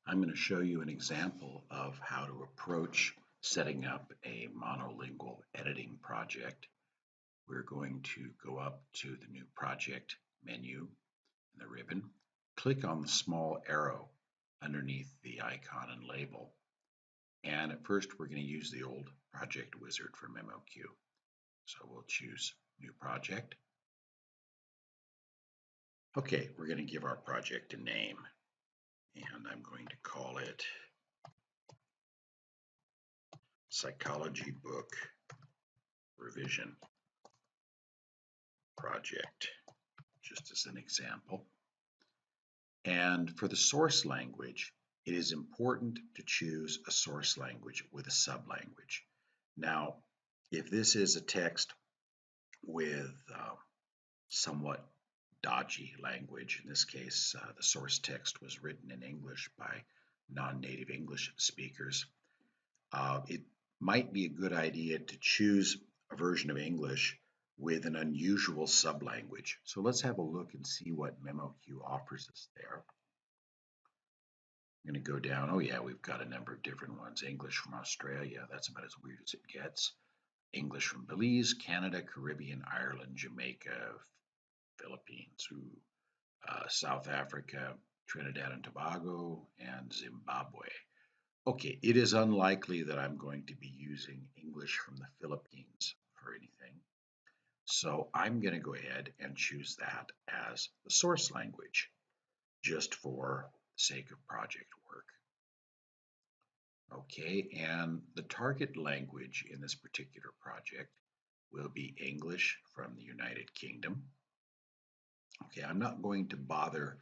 I'm going to show you an example of how to approach setting up a monolingual editing project. We're going to go up to the new project menu in the ribbon, click on the small arrow underneath the icon and label. And at first we're going to use the old project wizard for memoQ. So we'll choose new project. Okay, we're going to give our project a name, and I'm going to call it Psychology Book Revision Project, just as an example. And for the source language, it is important to choose a source language with a sublanguage. Now, if this is a text with somewhat dodgy language, in this case, the source text was written in English by non-native English speakers, it might be a good idea to choose a version of English with an unusual sublanguage. So let's have a look and see what memoQ offers us there. I'm going to go down. Oh yeah, we've got a number of different ones. English from Australia, that's about as weird as it gets. English from Belize, Canada, Caribbean, Ireland, Jamaica, Philippines, South Africa, Trinidad and Tobago, and Zimbabwe. Okay, it is unlikely that I'm going to be using English from the Philippines for anything. So I'm going to go ahead and choose that as the source language, just for the sake of project work. Okay, and the target language in this particular project will be English from the United Kingdom. Okay, I'm not going to bother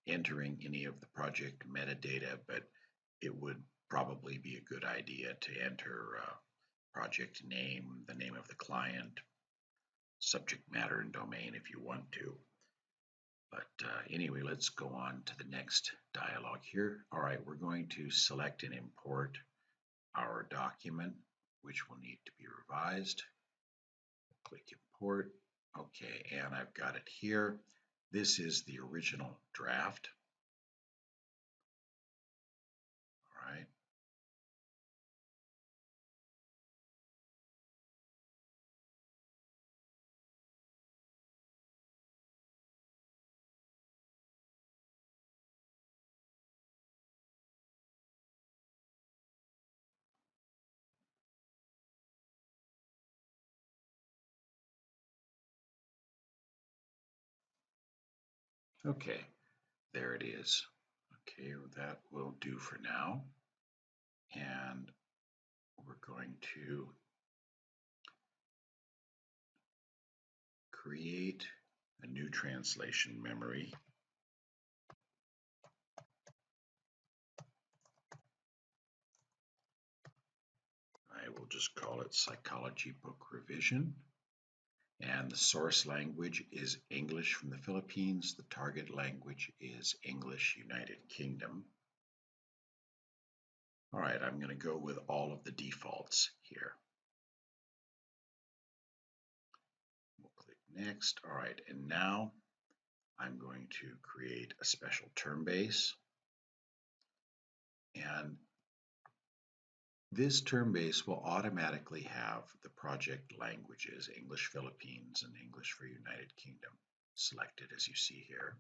entering any of the project metadata, but it would probably be a good idea to enter project name, the name of the client, subject matter and domain if you want to. But anyway, let's go on to the next dialog here. All right, we're going to select and import our document, which will need to be revised. Click import. Okay, and I've got it here. This is the original draft. All right. Okay, there it is. Okay, that will do for now. And we're going to create a new translation memory. I will just call it Psychology Book Revision. And the source language is English from the Philippines. The target language is English United Kingdom. All right, I'm going to go with all of the defaults here. We'll click Next. All right, and now I'm going to create a special term base. And this term base will automatically have the project languages, English Philippines and English for United Kingdom, selected as you see here.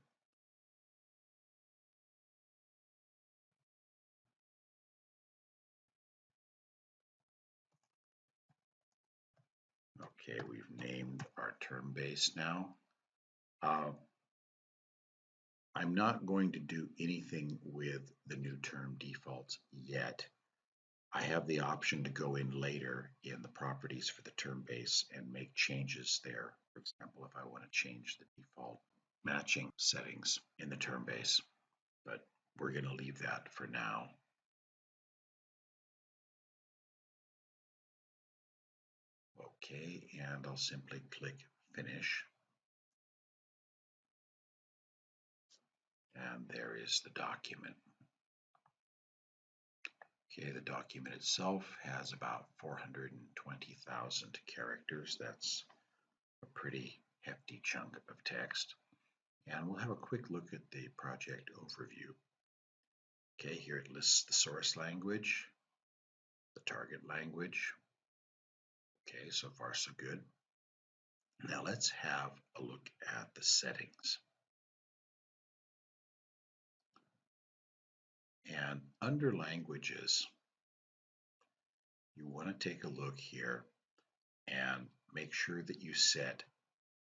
Okay, we've named our term base now. I'm not going to do anything with the new term defaults yet. I have the option to go in later in the properties for the term base and make changes there. For example, if I want to change the default matching settings in the term base, but we're going to leave that for now. Okay, and I'll simply click Finish. And there is the document. Okay, the document itself has about 420,000 characters. That's a pretty hefty chunk of text. And we'll have a quick look at the project overview. Okay, here it lists the source language, the target language. Okay, so far so good. Now let's have a look at the settings. And under languages, you want to take a look here and make sure that you set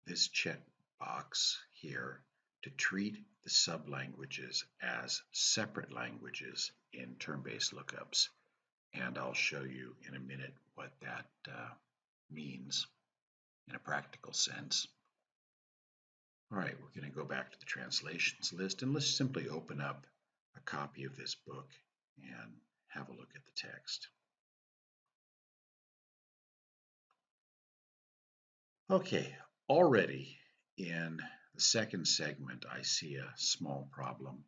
this checkbox here to treat the sublanguages as separate languages in term-based lookups. And I'll show you in a minute what that means in a practical sense. All right, we're going to go back to the translations list and let's simply open up a copy of this book and have a look at the text. Okay, already in the second segment, I see a small problem.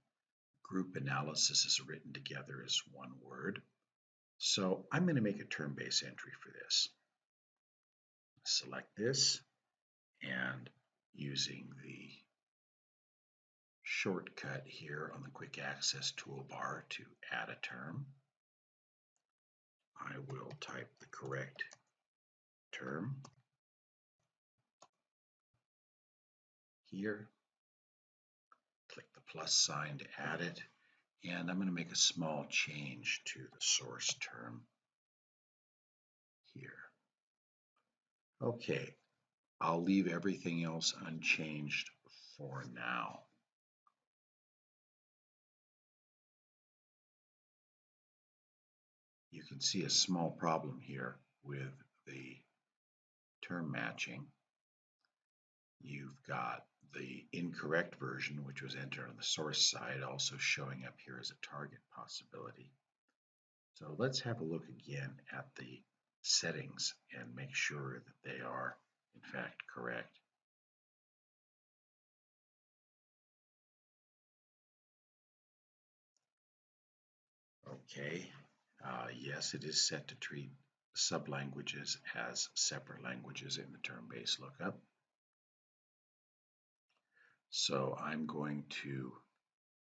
Group analysis is written together as one word. So I'm going to make a term-based entry for this. Select this and using the shortcut here on the quick access toolbar to add a term, I will type the correct term here, click the plus sign to add it, and I'm going to make a small change to the source term here. Okay, I'll leave everything else unchanged for now. You can see a small problem here with the term matching. You've got the incorrect version, which was entered on the source side, also showing up here as a target possibility. So let's have a look again at the settings and make sure that they are in fact correct. Okay, yes, it is set to treat sublanguages as separate languages in the term-based lookup. So I'm going to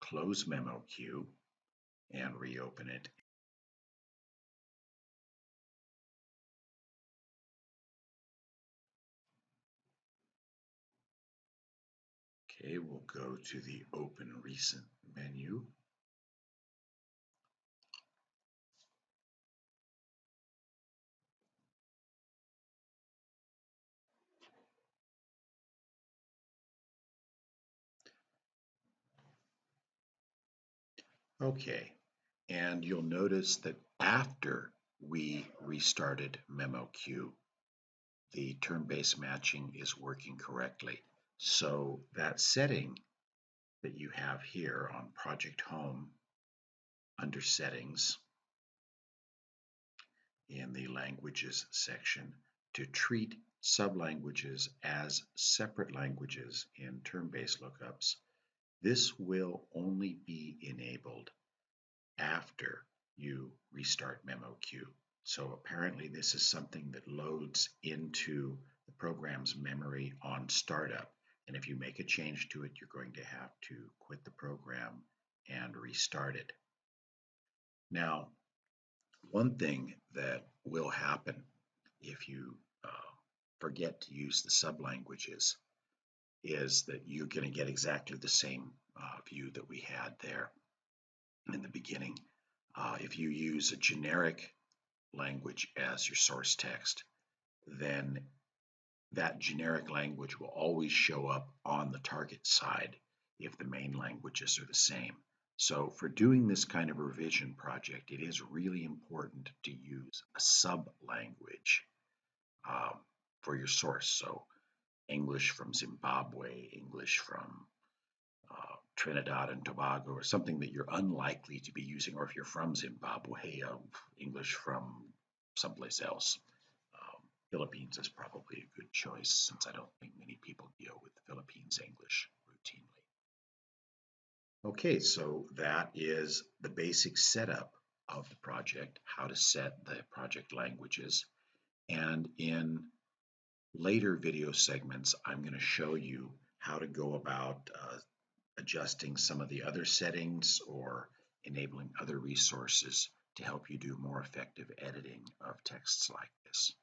close memoQ and reopen it. Okay, we'll go to the Open Recent menu. Okay, and you'll notice that after we restarted memoQ, the term-based matching is working correctly. So that setting that you have here on Project Home under Settings in the Languages section to treat sublanguages as separate languages in term-based lookups, this will only be enabled after you restart memoQ. So apparently this is something that loads into the program's memory on startup. And if you make a change to it, you're going to have to quit the program and restart it. Now, one thing that will happen if you forget to use the sublanguages is that you're going to get exactly the same view that we had there in the beginning. If you use a generic language as your source text, then that generic language will always show up on the target side if the main languages are the same. So for doing this kind of revision project, it is really important to use a sub-language for your source. So English from Zimbabwe, English from Trinidad and Tobago, or something that you're unlikely to be using, or if you're from Zimbabwe, English from someplace else. Philippines is probably a good choice since I don't think many people deal with Philippines English routinely. Okay, so that is the basic setup of the project, how to set the project languages. And in later video segments, I'm going to show you how to go about adjusting some of the other settings or enabling other resources to help you do more effective editing of texts like this.